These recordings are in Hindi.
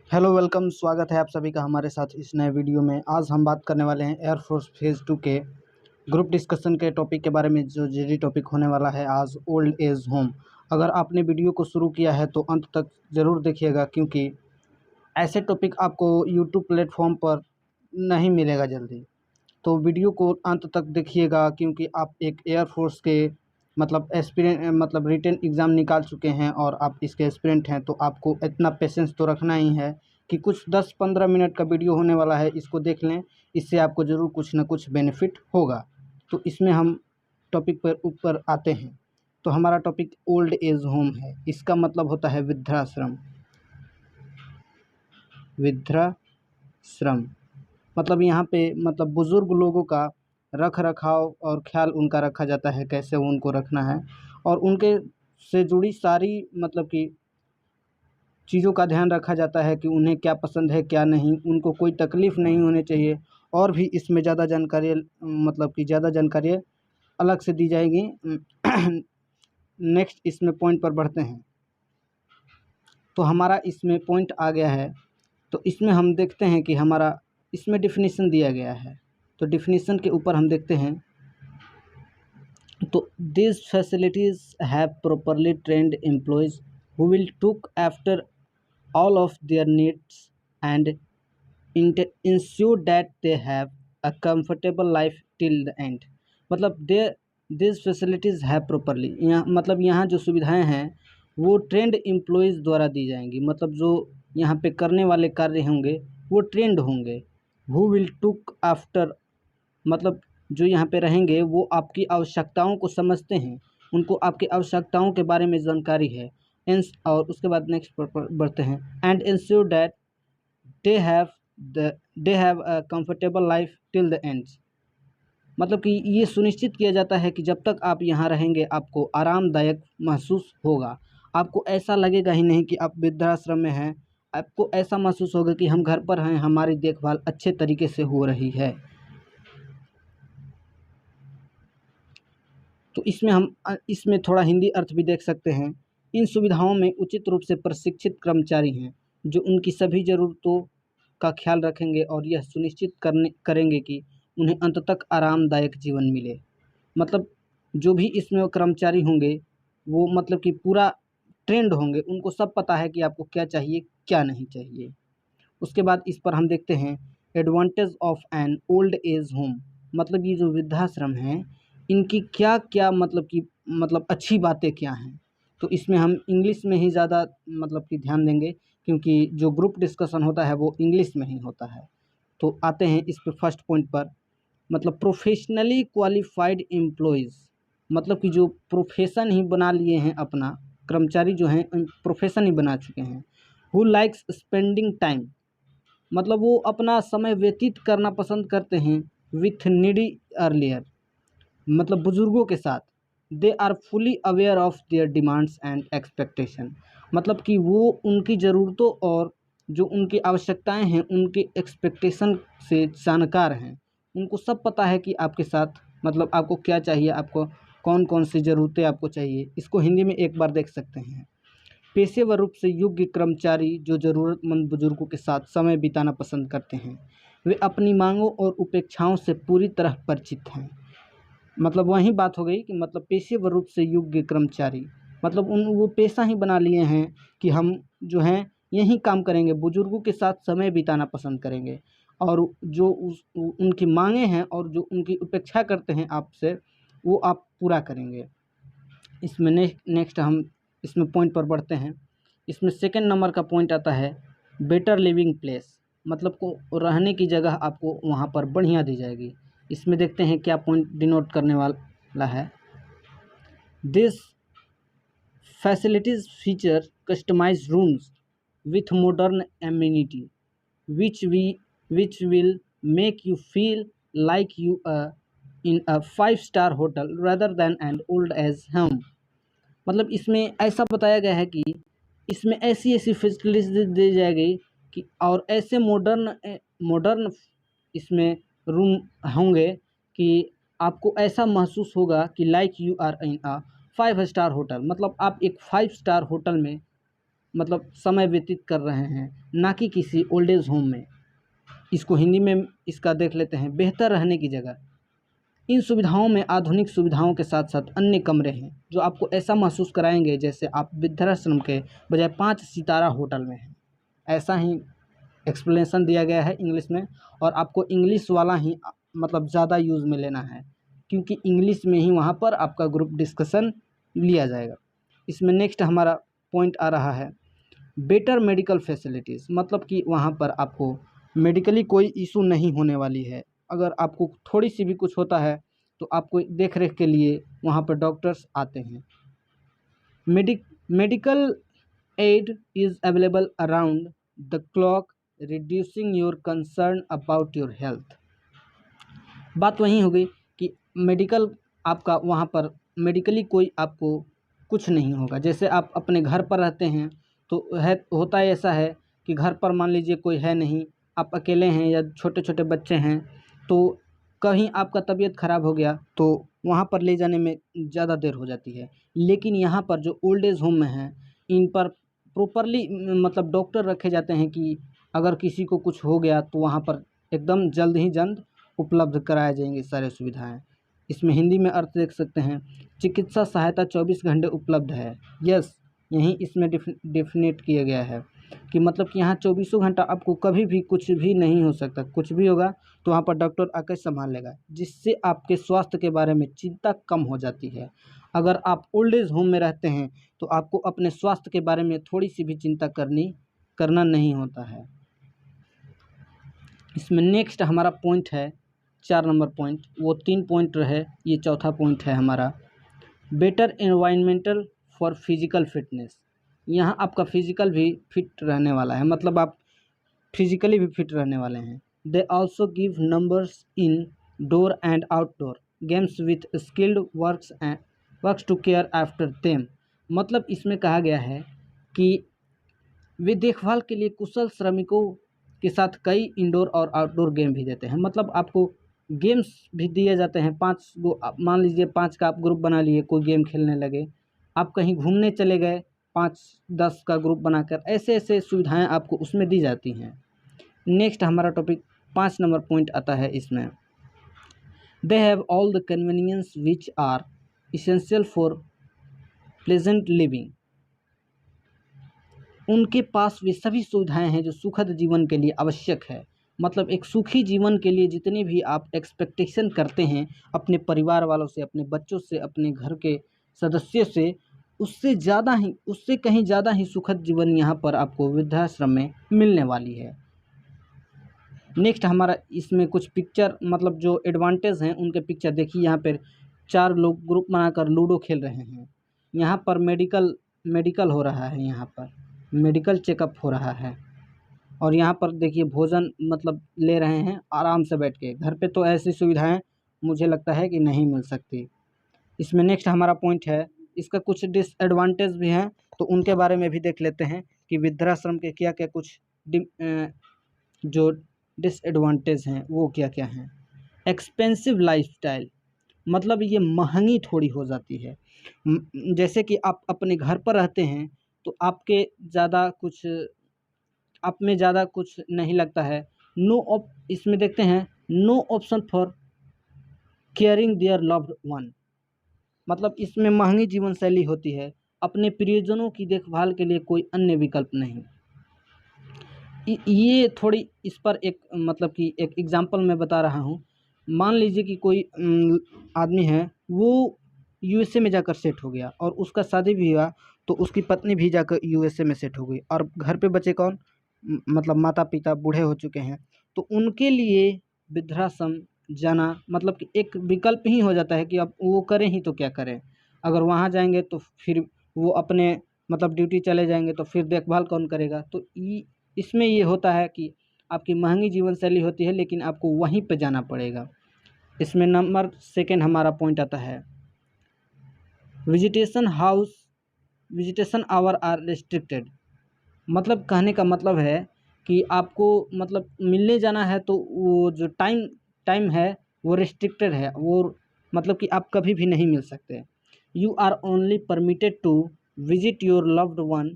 हेलो वेलकम, स्वागत है आप सभी का हमारे साथ इस नए वीडियो में। आज हम बात करने वाले हैं एयरफोर्स फेज़ 2 के ग्रुप डिस्कशन के टॉपिक के बारे में, जो जीडी टॉपिक होने वाला है आज ओल्ड एज होम। अगर आपने वीडियो को शुरू किया है तो अंत तक ज़रूर देखिएगा, क्योंकि ऐसे टॉपिक आपको यूट्यूब प्लेटफॉर्म पर नहीं मिलेगा जल्दी। तो वीडियो को अंत तक देखिएगा, क्योंकि आप एक एयरफोर्स के मतलब रिटन एग्ज़ाम निकाल चुके हैं और आप इसके एस्पिरेंट हैं, तो आपको इतना पेशेंस तो रखना ही है कि कुछ 10-15 मिनट का वीडियो होने वाला है, इसको देख लें। इससे आपको ज़रूर कुछ ना कुछ बेनिफिट होगा। तो इसमें हम टॉपिक पर ऊपर आते हैं। तो हमारा टॉपिक ओल्ड एज होम है। इसका मतलब होता है वृद्धाश्रम। वृद्धाश्रम मतलब यहाँ पे मतलब बुज़ुर्ग लोगों का रख रखाव और ख्याल उनका रखा जाता है, कैसे उनको रखना है, और उनके से जुड़ी सारी मतलब कि चीज़ों का ध्यान रखा जाता है कि उन्हें क्या पसंद है क्या नहीं, उनको कोई तकलीफ़ नहीं होनी चाहिए। और भी इसमें ज़्यादा जानकारी मतलब कि ज़्यादा जानकारी अलग से दी जाएगी। नेक्स्ट इसमें पॉइंट पर बढ़ते हैं। तो हमारा इसमें पॉइंट आ गया है, तो इसमें हम देखते हैं कि हमारा इसमें डिफिनीशन दिया गया है। तो डिफिनीशन के ऊपर हम देखते हैं, तो these facilities have properly trained employees who will look after all of their needs and ensure that they have a comfortable life till the end। मतलब these facilities have properly, यहाँ मतलब यहाँ जो सुविधाएं हैं वो ट्रेंड एम्प्लॉयज़ द्वारा दी जाएंगी। मतलब जो यहाँ पे करने वाले कार्य होंगे वो ट्रेंड होंगे। who will look after मतलब जो यहाँ पे रहेंगे वो आपकी आवश्यकताओं को समझते हैं, उनको आपकी आवश्यकताओं के बारे में जानकारी है। और उसके बाद नेक्स्ट पर बढ़ते हैं, and ensure that they have they have a comfortable life till the end. मतलब कि ये सुनिश्चित किया जाता है कि जब तक आप यहाँ रहेंगे आपको आरामदायक महसूस होगा। आपको ऐसा लगेगा ही नहीं कि आप वृद्धाश्रम में हैं। आपको ऐसा महसूस होगा कि हम घर पर हैं, हमारी देखभाल अच्छे तरीके से हो रही है। तो इसमें हम इसमें थोड़ा हिंदी अर्थ भी देख सकते हैं। इन सुविधाओं में उचित रूप से प्रशिक्षित कर्मचारी हैं, जो उनकी सभी ज़रूरतों का ख्याल रखेंगे और यह सुनिश्चित करेंगे कि उन्हें अंत तक आरामदायक जीवन मिले। मतलब जो भी इसमें कर्मचारी होंगे वो मतलब कि पूरा ट्रेंड होंगे, उनको सब पता है कि आपको क्या चाहिए क्या नहीं चाहिए। उसके बाद इस पर हम देखते हैं advantage of an old age home. मतलब ये जो वृद्धाश्रम हैं इनकी क्या क्या मतलब कि मतलब अच्छी बातें क्या हैं। तो इसमें हम इंग्लिश में ही ज़्यादा मतलब कि ध्यान देंगे, क्योंकि जो ग्रुप डिस्कशन होता है वो इंग्लिश में ही होता है। तो आते हैं इस पर फर्स्ट पॉइंट पर, मतलब प्रोफेशनली क्वालिफाइड एम्प्लॉयज़। मतलब कि जो प्रोफेशन ही बना लिए हैं अपना, कर्मचारी जो हैं प्रोफेशन ही बना चुके हैं। हु लाइक्स स्पेंडिंग टाइम, मतलब वो अपना समय व्यतीत करना पसंद करते हैं विथ नीडी अर्लियर, मतलब बुज़ुर्गों के साथ। They are fully aware of their demands and expectation, मतलब कि वो उनकी ज़रूरतों और जो उनकी आवश्यकताएं हैं उनके एक्सपेक्टेशन से जानकार हैं। उनको सब पता है कि आपके साथ मतलब आपको क्या चाहिए, आपको कौन कौन सी ज़रूरतें आपको चाहिए। इसको हिंदी में एक बार देख सकते हैं। पेशेवर रूप से योग्य कर्मचारी जो ज़रूरतमंद बुजुर्गों के साथ समय बिताना पसंद करते हैं, वे अपनी मांगों और उपेक्षाओं से पूरी तरह परिचित हैं। मतलब वही बात हो गई कि मतलब पेशेवर रूप से योग्य कर्मचारी, मतलब वो पेशा ही बना लिए हैं कि हम जो हैं यही काम करेंगे, बुजुर्गों के साथ समय बिताना पसंद करेंगे। और जो उनकी मांगे हैं और जो उनकी उपेक्षा करते हैं आपसे, वो आप पूरा करेंगे। इसमें नेक्स्ट हम इसमें पॉइंट पर बढ़ते हैं। इसमें सेकंड नंबर का पॉइंट आता है बेटर लिविंग प्लेस, मतलब को रहने की जगह आपको वहाँ पर बढ़िया दी जाएगी। इसमें देखते हैं क्या पॉइंट डिनोट करने वाला है। This facilities feature customize rooms with modern amenity which will make you feel like you in a 5 star hotel rather than an old age home. मतलब इसमें ऐसा बताया गया है कि इसमें ऐसी ऐसी फैसिलिटीज दी जाएगी कि और ऐसे मॉडर्न मॉडर्न इसमें रूम होंगे कि आपको ऐसा महसूस होगा कि like you are in a 5 star hotel. मतलब आप एक 5 स्टार होटल में मतलब समय व्यतीत कर रहे हैं, ना कि किसी ओल्ड एज होम में। इसको हिंदी में इसका देख लेते हैं, बेहतर रहने की जगह। इन सुविधाओं में आधुनिक सुविधाओं के साथ साथ अन्य कमरे हैं जो आपको ऐसा महसूस कराएंगे जैसे आप वृद्धाश्रम के बजाय 5 सितारा होटल में हैं। ऐसा ही एक्सप्लेनेशन दिया गया है इंग्लिश में, और आपको इंग्लिश वाला ही मतलब ज़्यादा यूज़ में लेना है, क्योंकि इंग्लिश में ही वहाँ पर आपका ग्रुप डिस्कशन लिया जाएगा। इसमें नेक्स्ट हमारा पॉइंट आ रहा है बेटर मेडिकल फैसिलिटीज़, मतलब कि वहाँ पर आपको मेडिकली कोई इशू नहीं होने वाली है। अगर आपको थोड़ी सी भी कुछ होता है तो आपको देख रेख के लिए वहाँ पर डॉक्टर्स आते हैं। Medical aid is available around the clock, reducing your concern about your health. बात वही हो गई कि मेडिकल आपका वहाँ पर मेडिकली कोई आपको कुछ नहीं होगा। जैसे आप अपने घर पर रहते हैं तो होता है ऐसा है कि घर पर मान लीजिए कोई है नहीं, आप अकेले हैं या छोटे छोटे बच्चे हैं, तो कहीं आपका तबीयत ख़राब हो गया तो वहाँ पर ले जाने में ज़्यादा देर हो जाती है। लेकिन यहाँ पर जो ओल्ड एज होम में हैं, इन पर प्रॉपरली मतलब डॉक्टर रखे जाते हैं कि अगर किसी को कुछ हो गया तो वहाँ पर एकदम जल्द ही जल्द उपलब्ध कराए जाएंगे सारे सुविधाएं। इसमें हिंदी में अर्थ देख सकते हैं, चिकित्सा सहायता 24 घंटे उपलब्ध है। यस, यहीं इसमें डिफिनेट किया गया है कि मतलब कि यहाँ 24 घंटा आपको कभी भी कुछ भी नहीं हो सकता। कुछ भी होगा तो वहाँ पर डॉक्टर आकर संभाल लेगा, जिससे आपके स्वास्थ्य के बारे में चिंता कम हो जाती है। अगर आप ओल्ड एज होम में रहते हैं तो आपको अपने स्वास्थ्य के बारे में थोड़ी सी भी चिंता करना नहीं होता है। इसमें नेक्स्ट हमारा पॉइंट है 4 नंबर पॉइंट, वो 3 पॉइंट रहे, ये चौथा पॉइंट है हमारा better environmental for physical fitness. यहाँ आपका फिजिकल भी फिट रहने वाला है, मतलब आप फिजिकली भी फिट रहने वाले हैं। They also give numbers indoor and outdoor games with skilled works to care after them. मतलब इसमें कहा गया है कि वे देखभाल के लिए कुशल श्रमिकों के साथ कई इंडोर और आउटडोर गेम भी देते हैं। मतलब आपको गेम्स भी दिए जाते हैं 5 गो, मान लीजिए 5 का आप ग्रुप बना लिए, कोई गेम खेलने लगे, आप कहीं घूमने चले गए 5-10 का ग्रुप बनाकर, ऐसे ऐसे सुविधाएं आपको उसमें दी जाती हैं। नेक्स्ट हमारा टॉपिक 5 नंबर पॉइंट आता है इसमें, they have all the convenience which are essential for pleasant living. उनके पास वे सभी सुविधाएं हैं जो सुखद जीवन के लिए आवश्यक है। मतलब एक सुखी जीवन के लिए जितनी भी आप एक्सपेक्टेशन करते हैं अपने परिवार वालों से, अपने बच्चों से, अपने घर के सदस्यों से, उससे कहीं ज़्यादा ही सुखद जीवन यहाँ पर आपको वृद्धाश्रम में मिलने वाली है। नेक्स्ट हमारा इसमें कुछ पिक्चर, मतलब जो एडवांटेज हैं उनके पिक्चर देखिए। यहाँ पर 4 लोग ग्रुप बनाकर लूडो खेल रहे हैं। यहाँ पर मेडिकल हो रहा है, यहाँ पर मेडिकल चेकअप हो रहा है। और यहाँ पर देखिए भोजन मतलब ले रहे हैं आराम से बैठ के। घर पे तो ऐसी सुविधाएं मुझे लगता है कि नहीं मिल सकती। इसमें नेक्स्ट हमारा पॉइंट है, इसका कुछ डिसएडवांटेज भी हैं तो उनके बारे में भी देख लेते हैं कि वृद्धाश्रम के क्या क्या कुछ जो डिसएडवांटेज हैं वो क्या क्या हैं। एक्सपेंसिव लाइफस्टाइल, मतलब ये महंगी थोड़ी हो जाती है। जैसे कि आप अपने घर पर रहते हैं तो आप में ज़्यादा कुछ नहीं लगता है। इसमें देखते हैं no option for caring their loved one, मतलब इसमें महंगी जीवन शैली होती है, अपने प्रियजनों की देखभाल के लिए कोई अन्य विकल्प नहीं। ये थोड़ी इस पर एक मतलब कि एक एग्जांपल मैं बता रहा हूँ। मान लीजिए कि कोई आदमी है, वो यूएसए में जाकर सेट हो गया और उसका शादी भी हुआ तो उसकी पत्नी भी जाकर यूएसए में सेट हो गई, और घर पे बचे कौन, मतलब माता पिता बूढ़े हो चुके हैं, तो उनके लिए वृद्धाश्रम जाना मतलब कि एक विकल्प ही हो जाता है कि अब वो करें ही तो क्या करें। अगर वहाँ जाएंगे तो फिर वो अपने मतलब ड्यूटी चले जाएंगे तो फिर देखभाल कौन करेगा। तो इसमें ये होता है कि आपकी महंगी जीवन शैली होती है लेकिन आपको वहीं पे जाना पड़ेगा। इसमें नंबर 2 हमारा पॉइंट आता है, विजिटेशन आवर आर रिस्ट्रिक्टेड। मतलब कहने का मतलब है कि आपको मतलब मिलने जाना है तो वो जो टाइम है वो रिस्ट्रिक्टेड है, वो मतलब कि आप कभी भी नहीं मिल सकते। You are only permitted to visit your loved one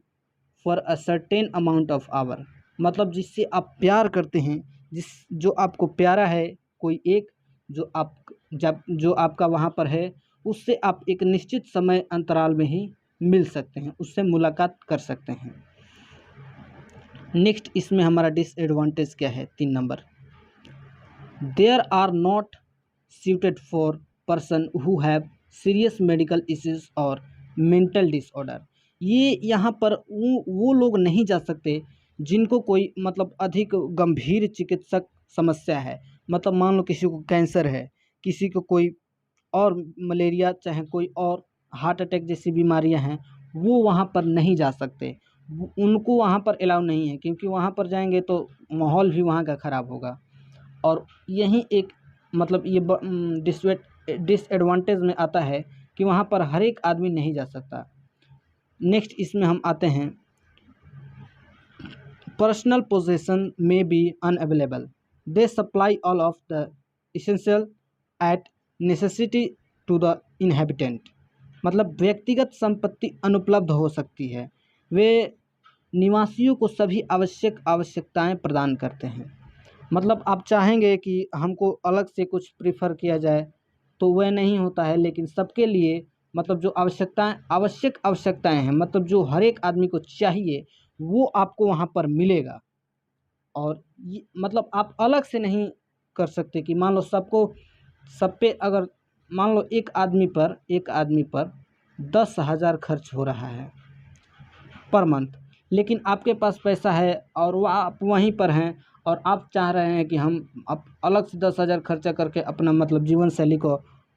for a certain amount of hour, मतलब जिससे आप प्यार करते हैं, जो आपको प्यारा है, कोई एक जो आपका वहाँ पर है, उससे आप एक निश्चित समय अंतराल में ही मिल सकते हैं, उससे मुलाकात कर सकते हैं। नेक्स्ट इसमें हमारा डिसएडवांटेज क्या है, 3 number, there are not suited for person who have serious medical issues और mental disorder। ये यहाँ पर वो लोग नहीं जा सकते जिनको कोई मतलब अधिक गंभीर चिकित्सक समस्या है, मतलब मान लो किसी को कैंसर है, किसी को कोई और मलेरिया, चाहे कोई और हार्ट अटैक जैसी बीमारियां हैं, वो वहाँ पर नहीं जा सकते, उनको वहाँ पर अलाउ नहीं है, क्योंकि वहाँ पर जाएंगे तो माहौल भी वहाँ का ख़राब होगा। और यही एक मतलब ये डिसएडवांटेज में आता है कि वहाँ पर हर एक आदमी नहीं जा सकता। नेक्स्ट इसमें हम आते हैं, पर्सनल पोजेशन में be unavailable, they supply all of the essential at necessity to the inhabitant, मतलब व्यक्तिगत संपत्ति अनुपलब्ध हो सकती है, वे निवासियों को सभी आवश्यकताएं प्रदान करते हैं। मतलब आप चाहेंगे कि हमको अलग से कुछ प्रीफर किया जाए तो वह नहीं होता है, लेकिन सबके लिए मतलब जो आवश्यक आवश्यकताएं हैं, मतलब जो हर एक आदमी को चाहिए, वो आपको वहाँ पर मिलेगा। और ये मतलब आप अलग से नहीं कर सकते कि मान लो सब पे अगर मान लो एक आदमी पर 10,000 खर्च हो रहा है पर मंथ, लेकिन आपके पास पैसा है और वो आप वहीं पर हैं, और आप चाह रहे हैं कि हम आप अलग से 10,000 खर्चा करके अपना मतलब जीवन शैली को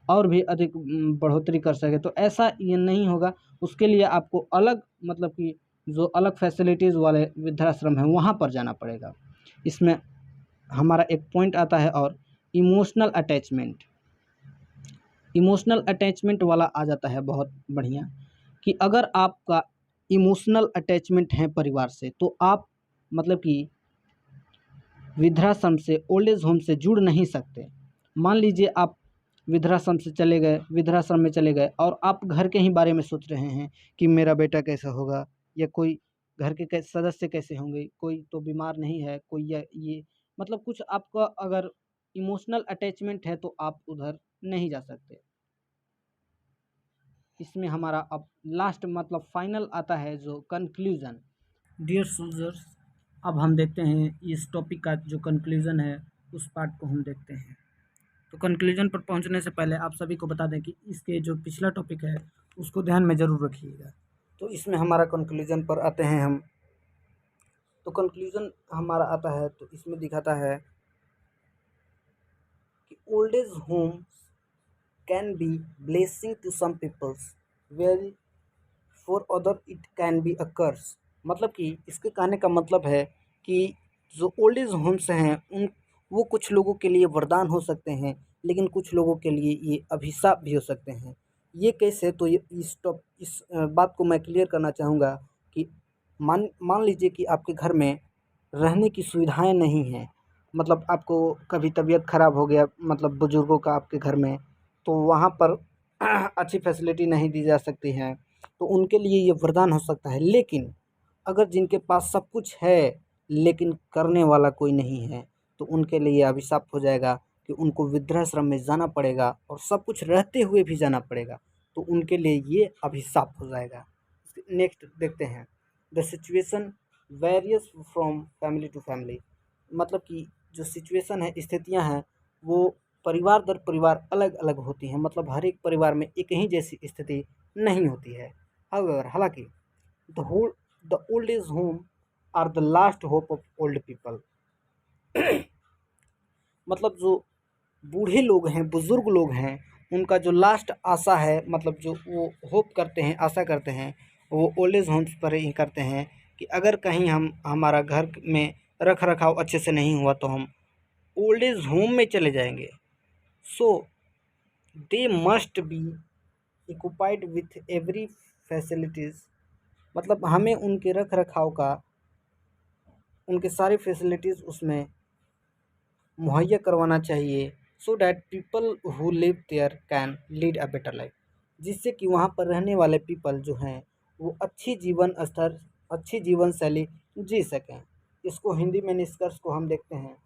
और भी अधिक बढ़ोतरी कर सके, तो ऐसा ये नहीं होगा। उसके लिए आपको अलग मतलब कि जो अलग फैसिलिटीज़ वाले वृद्धाश्रम हैं वहाँ पर जाना पड़ेगा। इसमें हमारा एक पॉइंट आता है और इमोशनल अटैचमेंट वाला आ जाता है बहुत बढ़िया, कि अगर आपका इमोशनल अटैचमेंट है परिवार से, तो आप मतलब कि वृद्धाश्रम से, ओल्ड एज होम से जुड़ नहीं सकते। मान लीजिए आप वृद्धाश्रम में चले गए और आप घर के ही बारे में सोच रहे हैं कि मेरा बेटा कैसा होगा, या कोई घर के सदस्य कैसे होंगे, कोई तो बीमार नहीं है, कोई या ये मतलब कुछ आपका अगर इमोशनल अटैचमेंट है तो आप उधर नहीं जा सकते। इसमें हमारा अब लास्ट मतलब फाइनल आता है जो कंक्लूजन। डियर सोल्जर्स, अब हम देखते हैं इस टॉपिक का जो कंक्लूजन है, उस पार्ट को हम देखते हैं। तो कंक्लूजन पर पहुंचने से पहले आप सभी को बता दें कि इसके जो पिछला टॉपिक है उसको ध्यान में ज़रूर रखिएगा। तो इसमें हमारा कंक्लूजन पर आते हैं हम। तो कंक्लूजन हमारा आता है तो इसमें दिखाता है कि old age home can be blessing to some peoples, where for other it can be a curse. मतलब कि इसके कहने का मतलब है कि जो ओल्ड एज होम्स हैं उन वो कुछ लोगों के लिए वरदान हो सकते हैं, लेकिन कुछ लोगों के लिए ये अभिशाप भी हो सकते हैं। ये कैसे, तो ये इस बात को मैं क्लियर करना चाहूँगा कि मान मान लीजिए कि आपके घर में रहने की सुविधाएं नहीं हैं, मतलब आपको कभी तबीयत ख़राब हो गया, मतलब बुज़ुर्गों का आपके घर में, तो वहाँ पर अच्छी फैसिलिटी नहीं दी जा सकती है, तो उनके लिए ये वरदान हो सकता है। लेकिन अगर जिनके पास सब कुछ है लेकिन करने वाला कोई नहीं है, तो उनके लिए ये अभिशाप हो जाएगा कि उनको वृद्धाश्रम में जाना पड़ेगा और सब कुछ रहते हुए भी जाना पड़ेगा, तो उनके लिए ये अभिशाप हो जाएगा। नेक्स्ट देखते हैं, the situation varies from family to family, मतलब कि जो सिचुएशन है, स्थितियां हैं, वो परिवार दर परिवार अलग अलग होती हैं, मतलब हर एक परिवार में एक ही जैसी स्थिति नहीं होती है। हालांकि the whole the old age home are the last hope of old people, मतलब जो बूढ़े लोग हैं, बुजुर्ग लोग हैं, उनका जो लास्ट आशा है, मतलब जो वो होप करते हैं, आशा करते हैं, वो ओल्ड एज होम्स पर ही करते हैं कि अगर कहीं हमारा घर में रख रखाव अच्छे से नहीं हुआ तो हम ओल्ड एज होम में चले जाएंगे। So they must be equipped with every facilities, मतलब हमें उनके रख रखाव का, उनके सारी फैसिलिटीज़ उसमें मुहैया करवाना चाहिए, so that people who live there can lead a better life, जिससे कि वहाँ पर रहने वाले पीपल जो हैं वो अच्छी जीवन स्तर अच्छी जीवन शैली जी सकें। इसको हिंदी में निष्कर्ष को हम देखते हैं,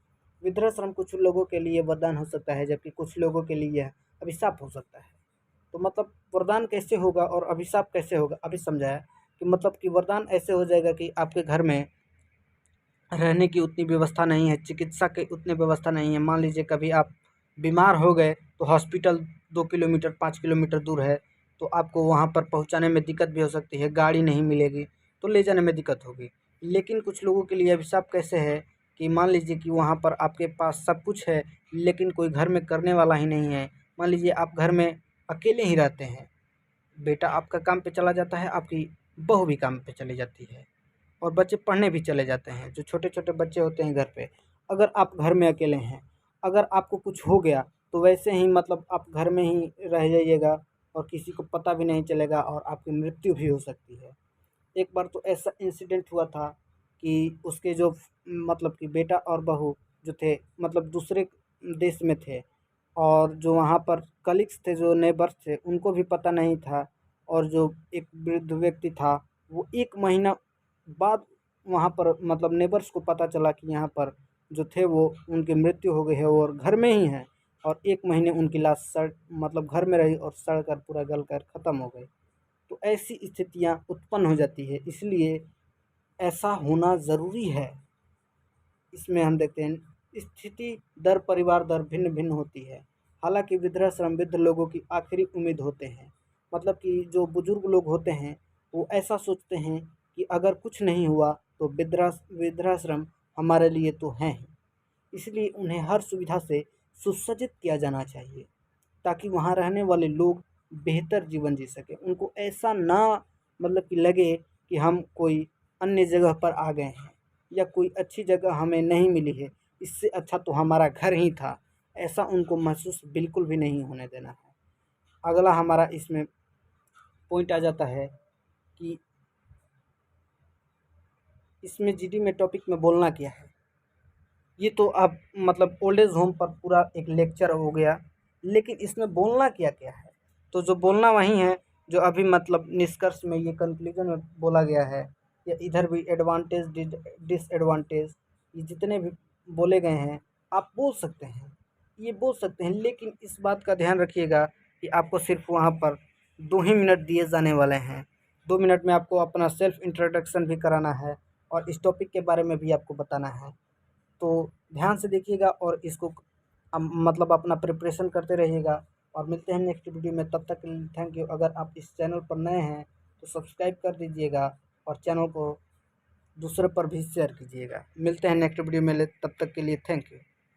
वृद्धाश्रम कुछ लोगों के लिए वरदान हो सकता है, जबकि कुछ लोगों के लिए यह अभिशाप हो सकता है। तो मतलब वरदान कैसे होगा और अभिशाप कैसे होगा, अभी समझाया कि मतलब कि वरदान ऐसे हो जाएगा कि आपके घर में रहने की उतनी व्यवस्था नहीं है, चिकित्सा की उतनी व्यवस्था नहीं है। मान लीजिए कभी आप बीमार हो गए तो हॉस्पिटल 2 किलोमीटर 5 किलोमीटर दूर है, तो आपको वहाँ पर पहुँचाने में दिक्कत भी हो सकती है, गाड़ी नहीं मिलेगी तो ले जाने में दिक्कत होगी। लेकिन कुछ लोगों के लिए अभिशाप कैसे है कि मान लीजिए कि वहाँ पर आपके पास सब कुछ है, लेकिन कोई घर में करने वाला ही नहीं है। मान लीजिए आप घर में अकेले ही रहते हैं, बेटा आपका काम पे चला जाता है, आपकी बहू भी काम पे चली जाती है और बच्चे पढ़ने भी चले जाते हैं, जो छोटे-छोटे बच्चे होते हैं घर पे। अगर आप घर में अकेले हैं, अगर आपको कुछ हो गया तो वैसे ही मतलब आप घर में ही रह जाइएगा और किसी को पता भी नहीं चलेगा और आपकी मृत्यु भी हो सकती है। एक बार तो ऐसा इंसिडेंट हुआ था कि उसके जो मतलब कि बेटा और बहू जो थे, मतलब दूसरे देश में थे और जो वहाँ पर कलीग्स थे, जो नेबर्स थे, उनको भी पता नहीं था और जो एक वृद्ध व्यक्ति था, वो 1 महीना बाद वहाँ पर मतलब नेबर्स को पता चला कि यहाँ पर जो थे वो उनकी मृत्यु हो गई है और घर में ही हैं और 1 महीने उनकी लाश सड़ मतलब घर में रही और सड़ कर पूरा गल कर ख़त्म हो गई। तो ऐसी स्थितियाँ उत्पन्न हो जाती है, इसलिए ऐसा होना ज़रूरी है। इसमें हम देखते हैं स्थिति दर परिवार दर भिन्न-भिन्न होती है। हालाँकि वृद्धाश्रम वृद्ध लोगों की आखिरी उम्मीद होते हैं। मतलब कि जो बुज़ुर्ग लोग होते हैं, वो ऐसा सोचते हैं कि अगर कुछ नहीं हुआ तो वृद्धाश्रम हमारे लिए तो हैं ही। इसलिए उन्हें हर सुविधा से सुसज्जित किया जाना चाहिए, ताकि वहाँ रहने वाले लोग बेहतर जीवन जी सकें। उनको ऐसा ना मतलब कि लगे कि हम कोई अन्य जगह पर आ गए हैं या कोई अच्छी जगह हमें नहीं मिली है, इससे अच्छा तो हमारा घर ही था। ऐसा उनको महसूस बिल्कुल भी नहीं होने देना है। अगला हमारा इसमें पॉइंट आ जाता है कि इसमें जीडी में टॉपिक में बोलना क्या है। ये तो अब मतलब ओल्ड एज होम पर पूरा एक लेक्चर हो गया, लेकिन इसमें बोलना क्या-क्या है? तो जो बोलना वही है, जो अभी मतलब निष्कर्ष में ये कंक्लूजन में बोला गया है, या इधर भी एडवांटेज डिसएडवांटेज ये जितने भी बोले गए हैं, आप बोल सकते हैं। ये बोल सकते हैं, लेकिन इस बात का ध्यान रखिएगा कि आपको सिर्फ़ वहाँ पर 2 ही मिनट दिए जाने वाले हैं। 2 मिनट में आपको अपना सेल्फ इंट्रोडक्शन भी कराना है और इस टॉपिक के बारे में भी आपको बताना है। तो ध्यान से देखिएगा और इसको मतलब अपना प्रिपरेशन करते रहिएगा और मिलते हैं नेक्स्ट वीडियो में। तब तक के लिए थैंक यू। अगर आप इस चैनल पर नए हैं तो सब्सक्राइब कर दीजिएगा और चैनल को दूसरे पर भी शेयर कीजिएगा। मिलते हैं नेक्स्ट वीडियो में, तब तक के लिए थैंक यू।